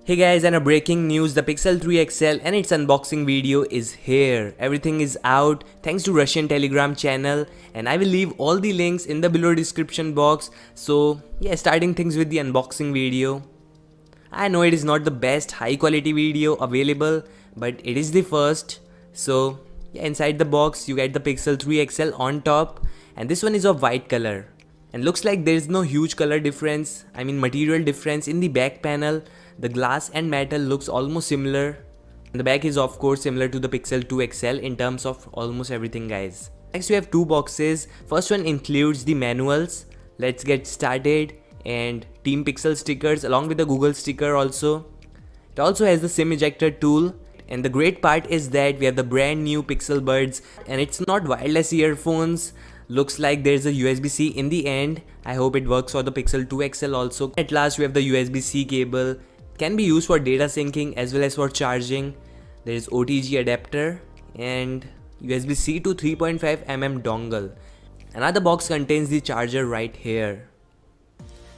Hey guys, and a breaking news, the Pixel 3 XL and its unboxing video is here. Everything is out thanks to Russian Telegram channel, and I will leave all the links in the below description box. So yeah, starting things with the unboxing video. I know it is not the best high quality video available, but it is the first. So yeah, inside the box you get the Pixel 3 XL on top, and this one is of white color. And looks like there is no huge color difference, material difference in the back panel. The glass and metal looks almost similar. And the back is of course similar to the Pixel 2 XL in terms of almost everything, guys. Next we have two boxes. First one includes the manuals. Let's get started. And Team Pixel stickers along with the Google sticker also. It also has the SIM ejector tool. And the great part is that we have the brand new Pixel Buds, and it's not wireless earphones. Looks like there's a USB-C in the end. I hope it works for the Pixel 2 XL also. At last we have the USB-C cable. Can be used for data syncing as well as for charging. There is OTG adapter and USB-C to 3.5mm dongle. Another box contains the charger right here.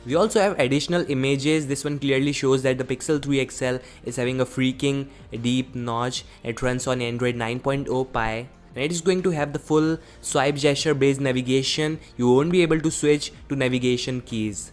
We also have additional images. This one clearly shows that the Pixel 3 XL is having a freaking deep notch. It runs on Android 9.0 Pie. And it is going to have the full swipe gesture based navigation. You won't be able to switch to navigation keys.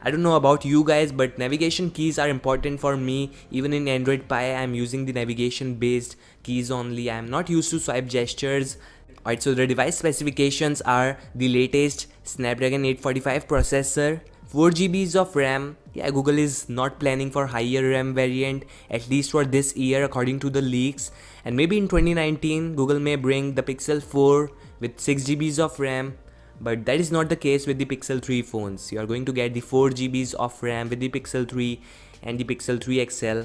I don't know about you guys, but navigation keys are important for me. Even in Android Pie, I am using the navigation based keys only. I am not used to swipe gestures. Alright, so the device specifications are the latest Snapdragon 845 processor, 4GB of RAM. Yeah, Google is not planning for higher RAM variant, at least for this year according to the leaks. And maybe in 2019, Google may bring the Pixel 4 with 6GB of RAM. But that is not the case with the Pixel 3 phones. You are going to get the 4GB of RAM with the Pixel 3 and the Pixel 3 XL.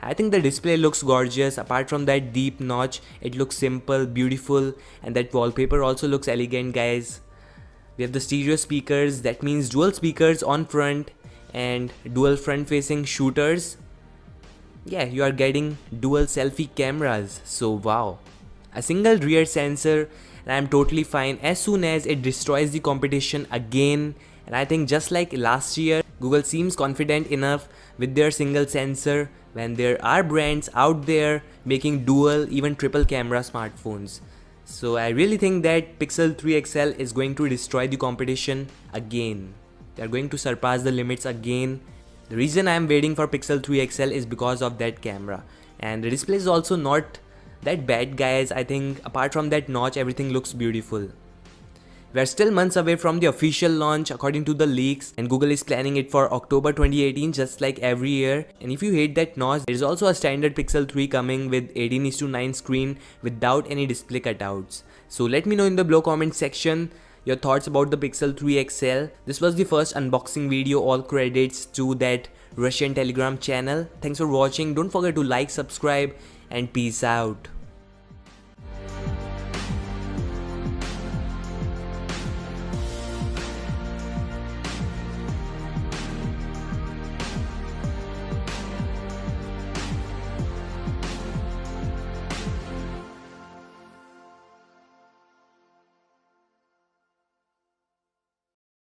I think the display looks gorgeous. Apart from that deep notch, it looks simple, beautiful, and that wallpaper also looks elegant, guys. We have the stereo speakers, that means dual speakers on front and dual front facing shooters. Yeah, you are getting dual selfie cameras, so wow. A single rear sensor, and I am totally fine as soon as it destroys the competition again. And I think just like last year, Google seems confident enough with their single sensor when there are brands out there making dual, even triple camera smartphones. So I really think that Pixel 3 XL is going to destroy the competition again. They are going to surpass the limits again. The reason I am waiting for Pixel 3 XL is because of that camera. And the display is also not that bad, guys. I think apart from that notch, everything looks beautiful. We are still months away from the official launch according to the leaks, and Google is planning it for October 2018 just like every year. And if you hate that notch, there is also a standard Pixel 3 coming with 18:9 screen without any display cutouts. So let me know in the below comment section your thoughts about the Pixel 3 XL. This was the first unboxing video, all credits to that Russian Telegram channel. Thanks for watching. Don't forget to like, subscribe, and peace out.